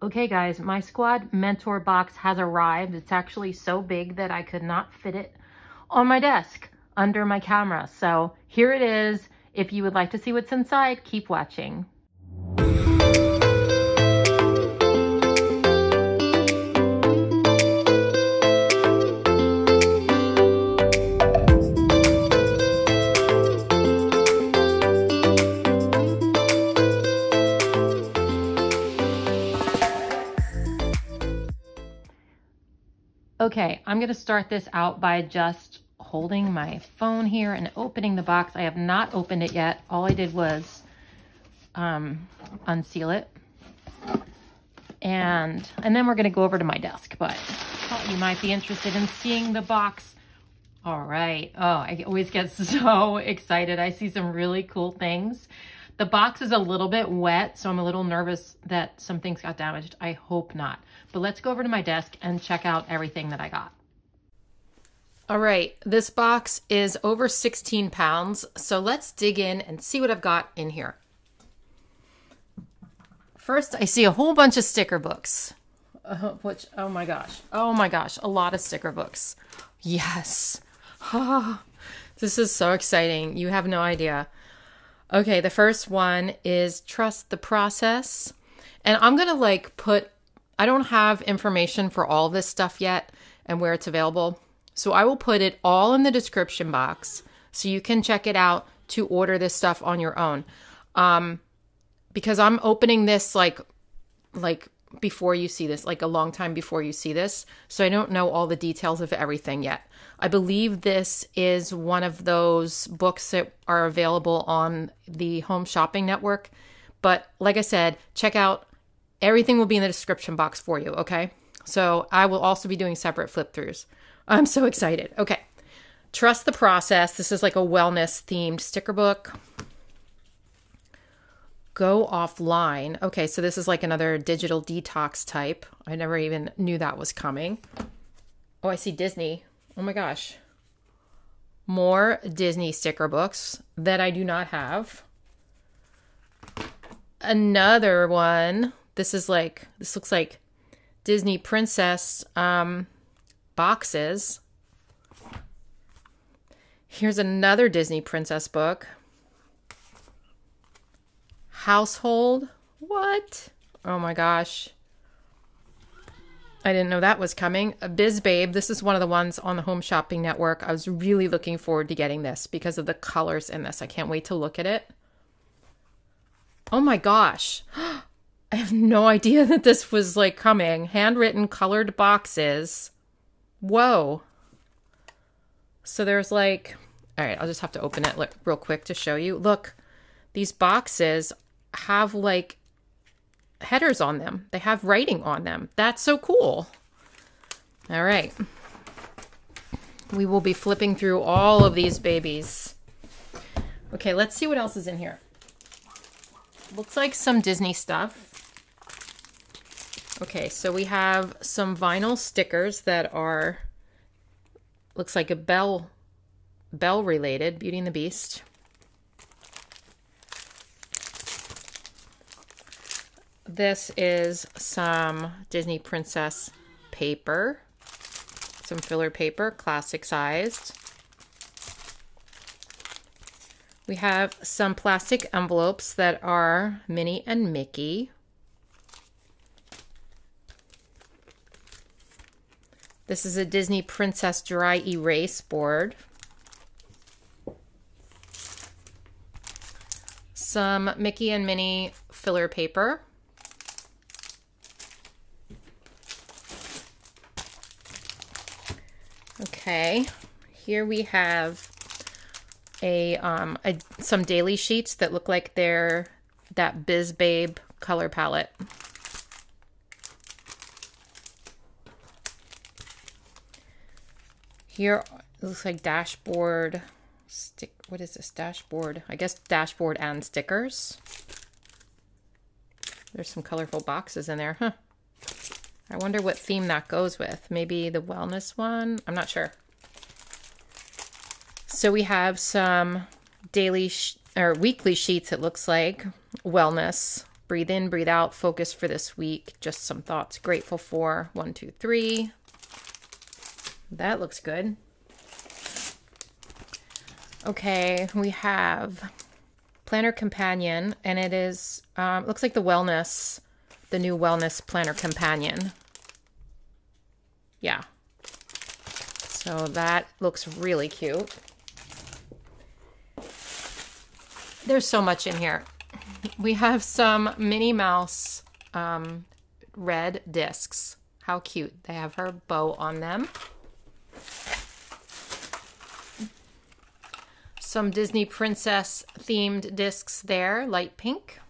Okay guys, my squad mentor box has arrived. It's actually so big that I could not fit it on my desk under my camera. So here it is. If you would like to see what's inside, keep watching. Okay, I'm going to start this out by just holding my phone here and opening the box. I have not opened it yet. All I did was unseal it. And then we're going to go over to my desk, but thought you might be interested in seeing the box. All right. Oh, I always get so excited. I see some really cool things. The box is a little bit wet, so I'm a little nervous that some things got damaged. I hope not. But let's go over to my desk and check out everything that I got. All right, this box is over 16 pounds, so let's dig in and see what I've got in here. First, I see a whole bunch of sticker books, which, oh my gosh, a lot of sticker books. Yes. This is so exciting. You have no idea. Okay, the first one is Trust the Process. And I'm going to I don't have information for all this stuff yet and where it's available. So I will put it all in the description box so you can check it out to order this stuff on your own. Because I'm opening this like before you see this, like a long time before you see this. So I don't know all the details of everything yet. I believe this is one of those books that are available on the Home Shopping Network. But like I said, check out, everything will be in the description box for you, okay? So I will also be doing separate flip throughs. I'm so excited. Okay, Trust the Process. This is like a wellness themed sticker book. Go Offline. Okay, so this is like another digital detox type. I never even knew that was coming. Oh, I see Disney. Oh my gosh. More Disney sticker books that I do not have. Another one. This looks like Disney princess boxes. Here's another Disney princess book. Household. What? Oh my gosh. I didn't know that was coming. A Biz Babe. This is one of the ones on the Home Shopping Network. I was really looking forward to getting this because of the colors in this. I can't wait to look at it. Oh my gosh. I have no idea that this was like coming. Handwritten colored boxes. Whoa. So there's like, all right, I'll just have to open it real quick to show you. Look, these boxes have like headers on them. They have writing on them. That's so cool. All right. We will be flipping through all of these babies. Okay, let's see what else is in here. Looks like some Disney stuff. Okay, so we have some vinyl stickers that are, looks like a Belle related, Beauty and the Beast. This is some Disney princess paper, some filler paper, classic sized. We have some plastic envelopes that are Minnie and Mickey. This is a Disney Princess Dry Erase board. Some Mickey and Minnie filler paper. Okay, here we have some daily sheets that look like they're that Biz Babe color palette. Here it looks like dashboard what is this? Dashboard. I guess dashboard and stickers. There's some colorful boxes in there, huh? I wonder what theme that goes with. Maybe the wellness one? I'm not sure. So we have some daily or weekly sheets, it looks like. Wellness. Breathe in, breathe out, focus for this week. Just some thoughts. Grateful for 1, 2, 3. That looks good. Okay, we have Planner Companion, and it is, looks like the new Wellness Planner Companion. Yeah. So that looks really cute. There's so much in here. We have some Minnie Mouse red discs. How cute. They have her bow on them. Some Disney princess themed discs there, light pink.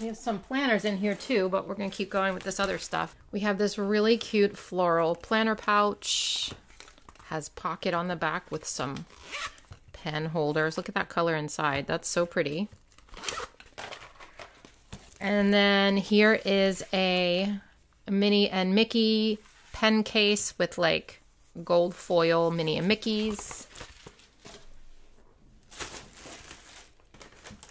We have some planners in here too, but we're going to keep going with this other stuff. We have this really cute floral planner pouch. Has pocket on the back with some pen holders. Look at that color inside. That's so pretty. And then here is a Minnie and Mickey pen case with like gold foil Minnie and Mickeys.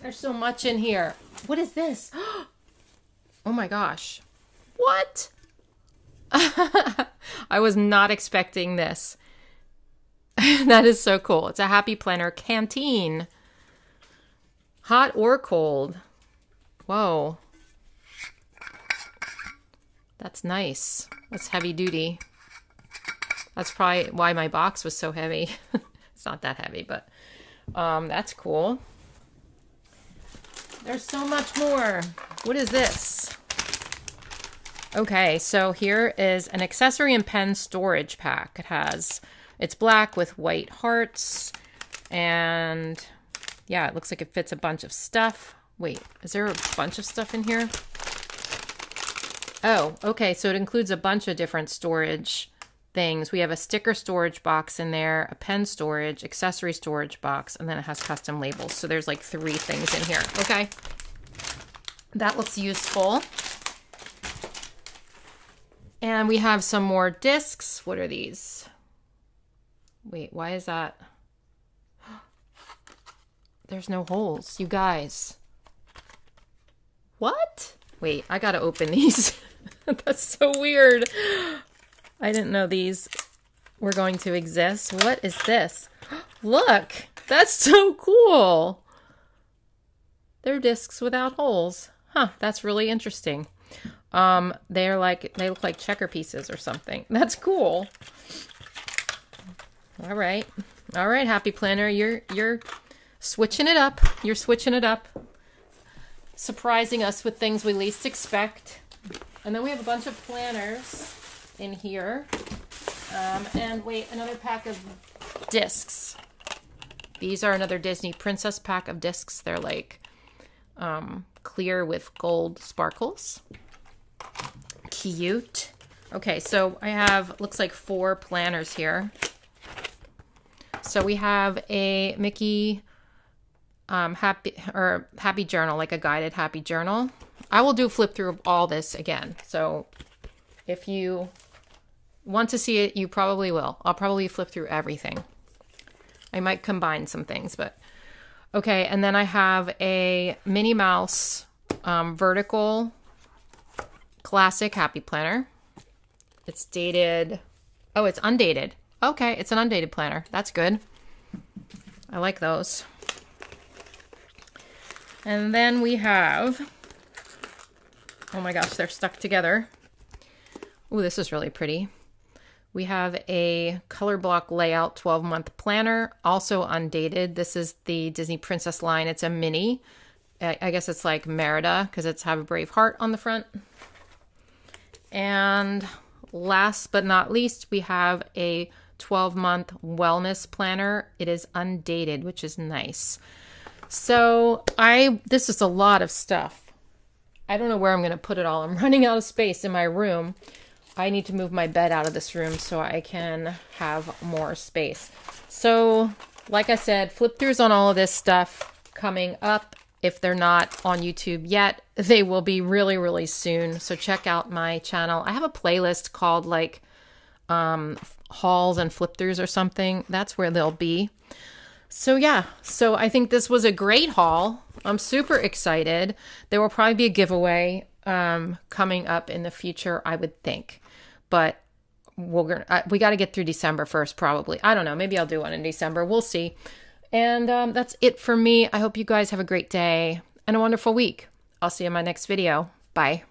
There's so much in here. What is this? Oh my gosh. What? I was not expecting this. That is so cool. It's a Happy Planner canteen. Hot or cold. Whoa. That's nice. That's heavy duty. That's probably why my box was so heavy. It's not that heavy, but that's cool. There's so much more. What is this? Okay, so here is an accessory and pen storage pack. It's black with white hearts, and yeah, it looks like it fits a bunch of stuff. Wait, is there a bunch of stuff in here? Oh, okay, so it includes a bunch of different storage things. We have a sticker storage box in there, a pen storage, accessory storage box, and then it has custom labels. So there's like 3 things in here. Okay. That looks useful. And we have some more discs. What are these? Wait, why is that? There's no holes, you guys. What? Wait, I gotta open these. That's so weird. I didn't know these were going to exist. What is this? Look, that's so cool. They're discs without holes. Huh, that's really interesting. They look like checker pieces or something. That's cool. All right. All right, Happy Planner, you're switching it up. You're switching it up. Surprising us with things we least expect. And then we have a bunch of planners in here. And wait, another pack of discs. These are another Disney Princess pack of discs. They're like clear with gold sparkles. Cute. Okay, so I have, looks like 4 planners here. So we have a Mickey happy journal, like a guided happy journal. I will do a flip through of all this again. So if you want to see it, you probably will. I'll probably flip through everything. I might combine some things, but okay. And then I have a Minnie Mouse vertical classic happy planner. It's dated. Oh, it's undated. Okay, it's an undated planner. That's good. I like those. And then we have, oh my gosh, they're stuck together. Ooh, this is really pretty. We have a color block layout 12-month planner, also undated. This is the Disney Princess line. It's a mini. I guess it's like Merida because it's Have a Brave Heart on the front. And last but not least, we have a 12-month wellness planner. It is undated, which is nice. So this is a lot of stuff. I don't know where I'm going to put it all. I'm running out of space in my room. I need to move my bed out of this room so I can have more space. So, like I said, flip throughs on all of this stuff coming up. If they're not on YouTube yet, they will be really, really soon. So check out my channel. I have a playlist called like hauls and flip throughs or something. That's where they'll be. So yeah, so I think this was a great haul. I'm super excited. There will probably be a giveaway coming up in the future, I would think. But we got to get through December first, probably. I don't know. Maybe I'll do one in December. We'll see. And that's it for me. I hope you guys have a great day and a wonderful week. I'll see you in my next video. Bye.